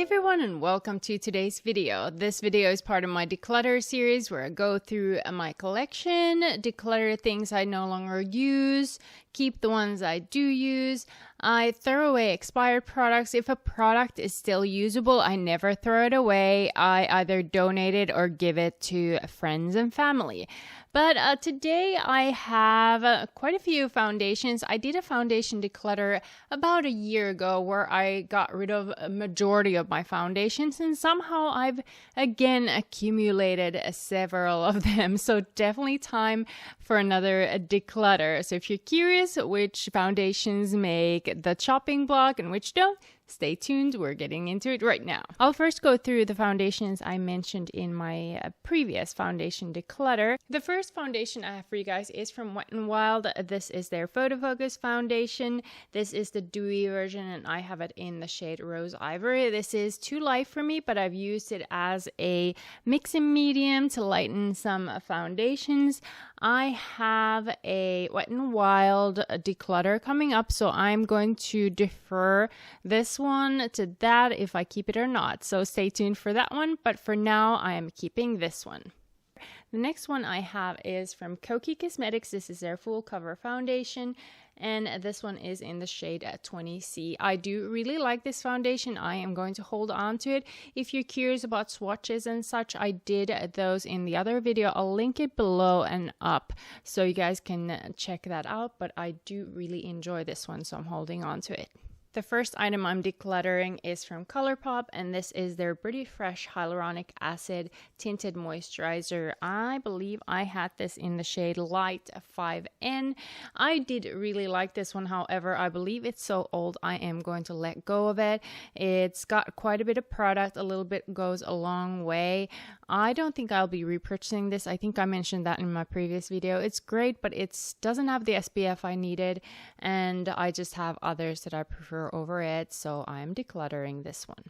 Hey everyone, and welcome to today's video. This video is part of my declutter series where I go through my collection, declutter things I no longer use, keep the ones I do use. I throw away expired products. If a product is still usable, I never throw it away. I either donate it or give it to friends and family. But today I have quite a few foundations. I did a foundation declutter about a year ago where I got rid of a majority of my foundations, and somehow I've again accumulated several of them. So definitely time for another declutter. So if you're curious which foundations make the chopping block and which don't, stay tuned, we're getting into it right now. I'll first go through the foundations I mentioned in my previous foundation declutter. The first foundation I have for you guys is from Wet n Wild. This is their photofocus foundation. This is the dewy version and I have it in the shade Rose Ivory. This is too light for me, but I've used it as a mixing medium to lighten some foundations. I have a Wet n Wild declutter coming up, so I'm going to defer this one to that if I keep it or not. So stay tuned for that one, but for now I am keeping this one. The next one I have is from Kokie Cosmetics. This is their full cover foundation, and this one is in the shade 20C. I do really like this foundation. I am going to hold on to it. If you're curious about swatches and such, I did those in the other video. I'll link it below and up so you guys can check that out, but I do really enjoy this one, so I'm holding on to it. The first item I'm decluttering is from ColourPop, and this is their Pretty Fresh Hyaluronic Acid Tinted Moisturizer. I believe I had this in the shade Light 5N. I did really like this one, however, I believe it's so old I am going to let go of it. It's got quite a bit of product, a little bit goes a long way. I don't think I'll be repurchasing this. I think I mentioned that in my previous video. It's great, but it doesn't have the SPF I needed, and I just have others that I prefer over it, so I'm decluttering this one.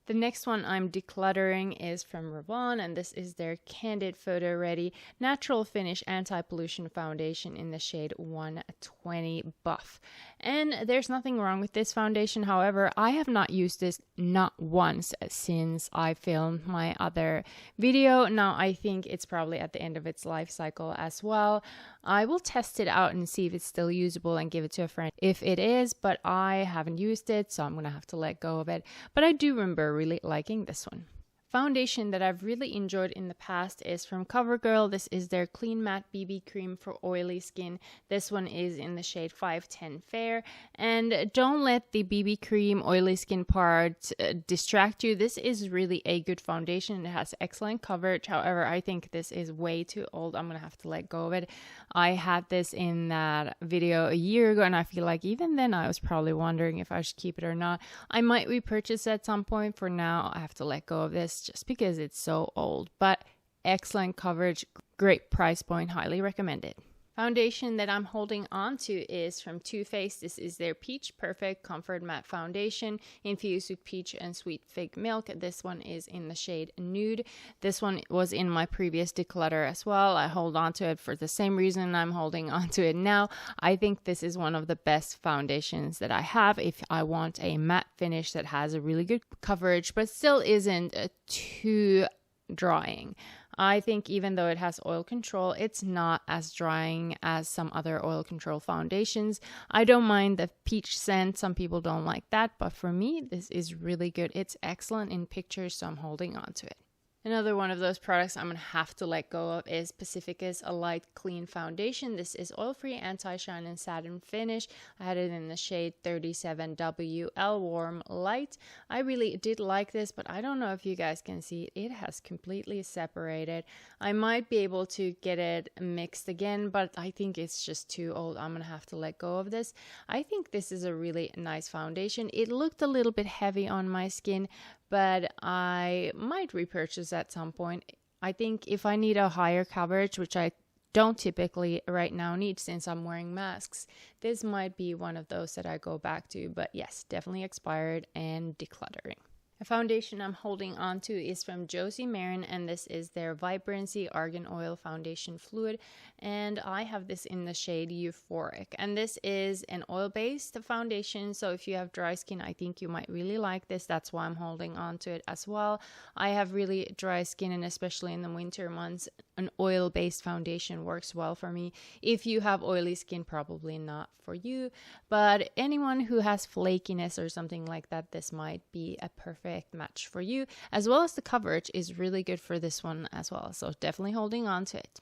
The next one I'm decluttering is from Revlon, and this is their Candid PhotoReady Natural Finish Anti-Pollution Foundation in the shade 120 Buff. And there's nothing wrong with this foundation, however, I have not used this not once since I filmed my other video. Now I think it's probably at the end of its life cycle as well. I will test it out and see if it's still usable and give it to a friend if it is, but I haven't used it, so I'm gonna have to let go of it. But I do remember really liking this one. Foundation that I've really enjoyed in the past is from CoverGirl. This is their Clean Matte BB Cream for oily skin. This one is in the shade 510 Fair. And don't let the BB Cream oily skin part distract you. This is really a good foundation. It has excellent coverage. However, I think this is way too old. I'm going to have to let go of it. I had this in that video a year ago, and I feel like even then I was probably wondering if I should keep it or not. I might repurchase at some point. For now, I have to let go of this just because it's so old, but excellent coverage, great price point, highly recommended. Foundation that I'm holding on to is from Too Faced. This is their Peach Perfect Comfort Matte Foundation infused with peach and sweet fig milk. This one is in the shade Nude. This one was in my previous declutter as well. I hold on to it for the same reason I'm holding on to it now. I think this is one of the best foundations that I have if I want a matte finish that has a really good coverage but still isn't too drying. I think even though it has oil control, it's not as drying as some other oil control foundations. I don't mind the peach scent. Some people don't like that, but for me, this is really good. It's excellent in pictures, so I'm holding on to it. Another one of those products I'm going to have to let go of is Pacifica's Alight Clean Foundation. This is oil-free, anti-shine, and satin finish. I had it in the shade 37WL Warm Light. I really did like this, but I don't know if you guys can see it. It has completely separated. I might be able to get it mixed again, but I think it's just too old. I'm going to have to let go of this. I think this is a really nice foundation. It looked a little bit heavy on my skin, but I might repurchase at some point. I think if I need a higher coverage, which I don't typically right now need since I'm wearing masks, this might be one of those that I go back to. But yes, definitely expired and decluttering. The foundation I'm holding on to is from Josie Maran, and this is their Vibrancy Argan Oil Foundation Fluid, and I have this in the shade Euphoric, and this is an oil-based foundation, so if you have dry skin, I think you might really like this. That's why I'm holding on to it as well. I have really dry skin, and especially in the winter months, an oil-based foundation works well for me. If you have oily skin, probably not for you, but anyone who has flakiness or something like that, this might be a perfect match for you, as well as the coverage is really good for this one as well, so definitely holding on to it.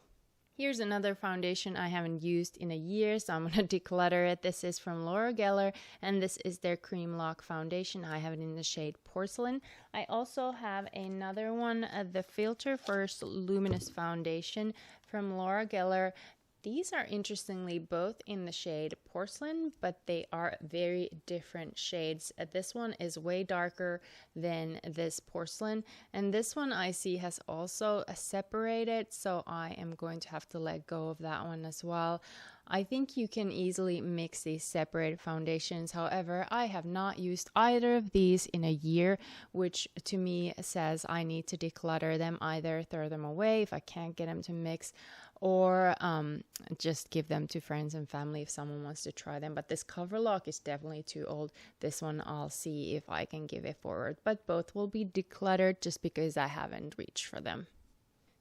Here's another foundation I haven't used in a year, so I'm going to declutter it. This is from Laura Geller, and this is their Cream Lock Foundation. I have it in the shade Porcelain. I also have another one, the Filter First Luminous Foundation from Laura Geller. These are interestingly both in the shade Porcelain, but they are very different shades. This one is way darker than this Porcelain, and this one I see has also separated, so I am going to have to let go of that one as well. I think you can easily mix these separated foundations. However, I have not used either of these in a year, which to me says I need to declutter them, either throw them away if I can't get them to mix, or just give them to friends and family if someone wants to try them. But this cover lock is definitely too old. This one I'll see if I can give it forward, but both will be decluttered just because I haven't reached for them.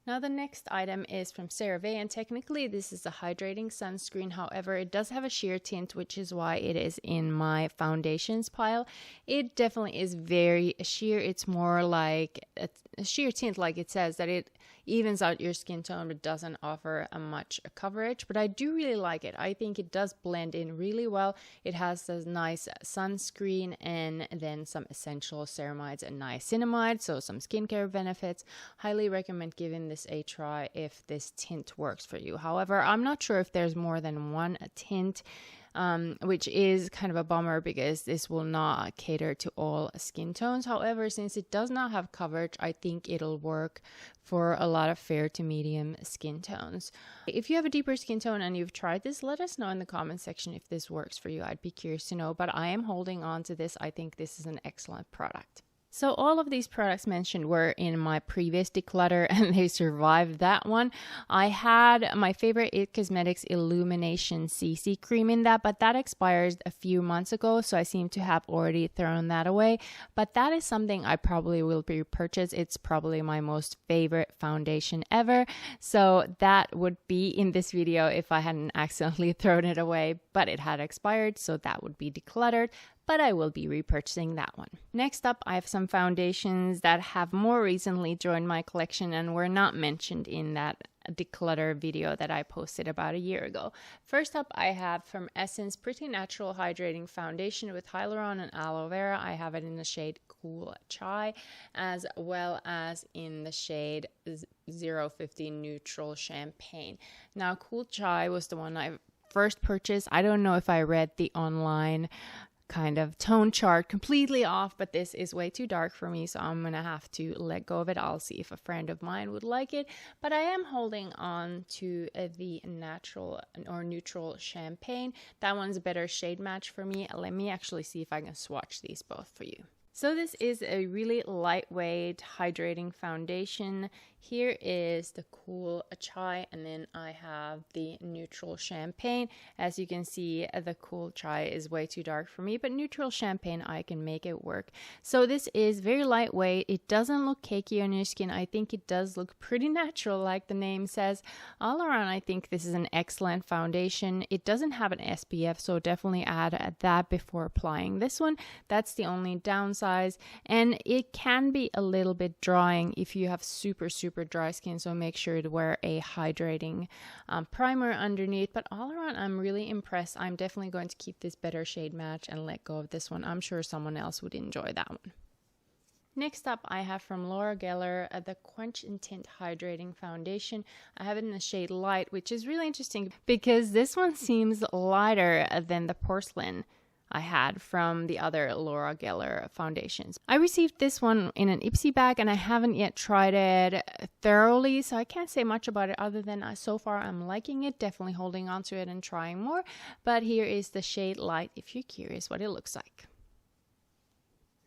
Now the next item is from CeraVe, and technically this is a hydrating sunscreen. However, it does have a sheer tint, which is why it is in my foundations pile. It definitely is very sheer. It's more like a sheer tint, like it says, that it evens out your skin tone but doesn't offer much coverage. But I do really like it. I think it does blend in really well. It has a nice sunscreen and then some essential ceramides and niacinamide, so some skincare benefits. Highly recommend giving this a try if this tint works for you. However, I'm not sure if there's more than one tint, which is kind of a bummer because this will not cater to all skin tones. However, since it does not have coverage, I think it'll work for a lot of fair to medium skin tones. If you have a deeper skin tone and you've tried this, let us know in the comment section if this works for you. I'd be curious to know, but I am holding on to this. I think this is an excellent product. So all of these products mentioned were in my previous declutter and they survived that one. I had my favorite IT Cosmetics Illumination CC cream in that, but that expired a few months ago, so I seem to have already thrown that away. But that is something I probably will repurchase. It's probably my most favorite foundation ever. So that would be in this video if I hadn't accidentally thrown it away, but it had expired, so that would be decluttered. But I will be repurchasing that one. Next up, I have some foundations that have more recently joined my collection and were not mentioned in that declutter video that I posted about a year ago. First up, I have from Essence Pretty Natural Hydrating Foundation with Hyaluron and Aloe Vera. I have it in the shade Cool Chai, as well as in the shade 050 Neutral Champagne. Now, Cool Chai was the one I first purchased. I don't know if I read the online kind of tone chart completely off, but this is way too dark for me, so I'm gonna have to let go of it. I'll see if a friend of mine would like it, but I am holding on to the natural or neutral champagne. That one's a better shade match for me. Let me actually see if I can swatch these both for you. So this is a really lightweight hydrating foundation. Here is the Cool Chai, and then I have the Neutral Champagne. As you can see, the Cool Chai is way too dark for me, but Neutral Champagne, I can make it work. So this is very lightweight. It doesn't look cakey on your skin. I think it does look pretty natural, like the name says. All around, I think this is an excellent foundation. It doesn't have an SPF, so definitely add that before applying this one. That's the only downside, and it can be a little bit drying if you have super dry skin, so make sure to wear a hydrating primer underneath. But all around, I'm really impressed. I'm definitely going to keep this better shade match and let go of this one. I'm sure someone else would enjoy that one. Next up, I have from Laura Geller the Quench and Tint Hydrating Foundation. I have it in the shade Light, which is really interesting because this one seems lighter than the Porcelain I had from the other Laura Geller foundations. I received this one in an Ipsy bag and I haven't yet tried it thoroughly, so I can't say much about it other than so far I'm liking it, definitely holding on to it and trying more. But here is the shade Light if you're curious what it looks like.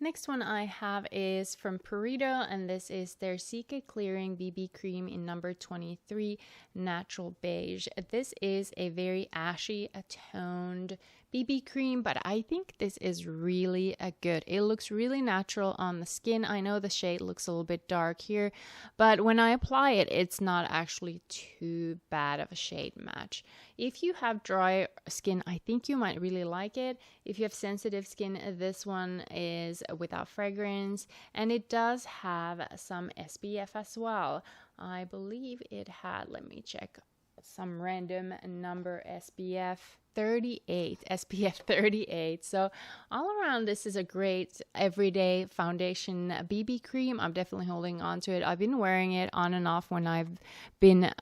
Next one I have is from Purito, and this is their Cica Clearing BB Cream in number 23, Natural Beige. This is a very ashy, toned BB cream, but I think this is really good. It looks really natural on the skin. I know the shade looks a little bit dark here, but when I apply it, it's not actually too bad of a shade match. If you have dry skin, I think you might really like it. If you have sensitive skin, this one is without fragrance, and it does have some SPF as well. I believe it had, let me check, some random number, SPF 38. So all around, this is a great everyday foundation BB cream. I'm definitely holding on to it. I've been wearing it on and off when I've been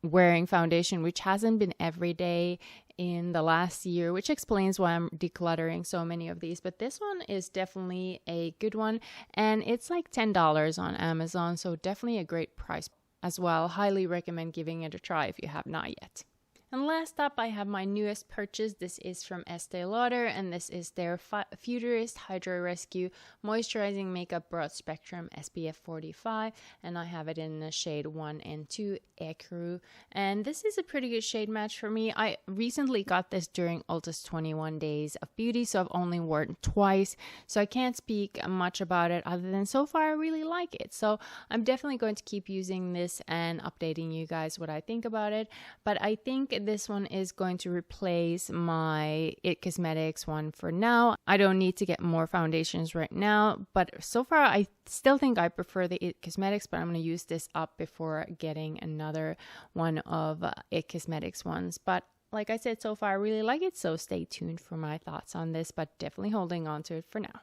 wearing foundation, which hasn't been every day in the last year, which explains why I'm decluttering so many of these. But this one is definitely a good one, and it's like $10 on Amazon, so definitely a great price as well. Highly recommend giving it a try if you have not yet. And last up, I have my newest purchase. This is from Estee Lauder, and this is their Futurist Hydro Rescue Moisturizing Makeup Broad Spectrum SPF 45, and I have it in the shade 1 and 2 Ecru, and this is a pretty good shade match for me. I recently got this during Ulta's 21 Days of Beauty, so I've only worn it twice, so I can't speak much about it other than so far I really like it. So I'm definitely going to keep using this and updating you guys what I think about it, but I think this one is going to replace my It Cosmetics one for now. I don't need to get more foundations right now, but so far I still think I prefer the It Cosmetics, but I'm going to use this up before getting another one of It Cosmetics ones. But like I said, so far I really like it, so stay tuned for my thoughts on this, but definitely holding on to it for now.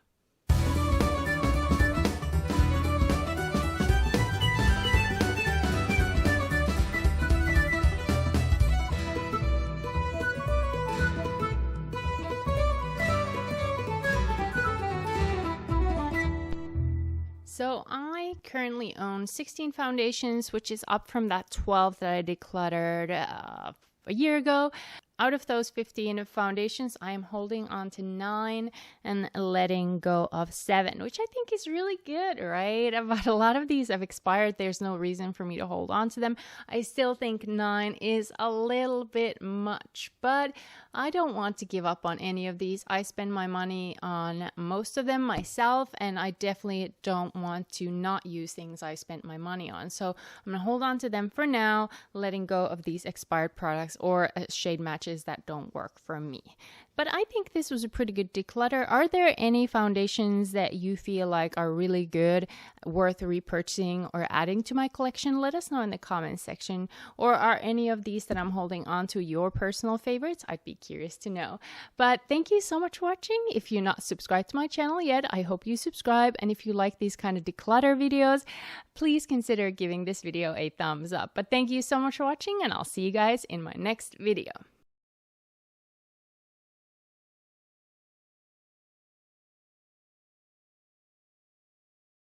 So I currently own 16 foundations, which is up from that 12 that I decluttered a year ago. Out of those 15 foundations, I am holding on to 9 and letting go of 7, which I think is really good, right? But a lot of these have expired. There's no reason for me to hold on to them. I still think 9 is a little bit much, but I don't want to give up on any of these. I spend my money on most of them myself, and I definitely don't want to not use things I spent my money on. So I'm going to hold on to them for now, letting go of these expired products or shade matches that don't work for me. But I think this was a pretty good declutter. Are there any foundations that you feel like are really good, worth repurchasing or adding to my collection? Let us know in the comments section. Or are any of these that I'm holding on to your personal favorites? I'd be curious to know. But thank you so much for watching. If you're not subscribed to my channel yet, I hope you subscribe. And if you like these kind of declutter videos, please consider giving this video a thumbs up. But thank you so much for watching, and I'll see you guys in my next video.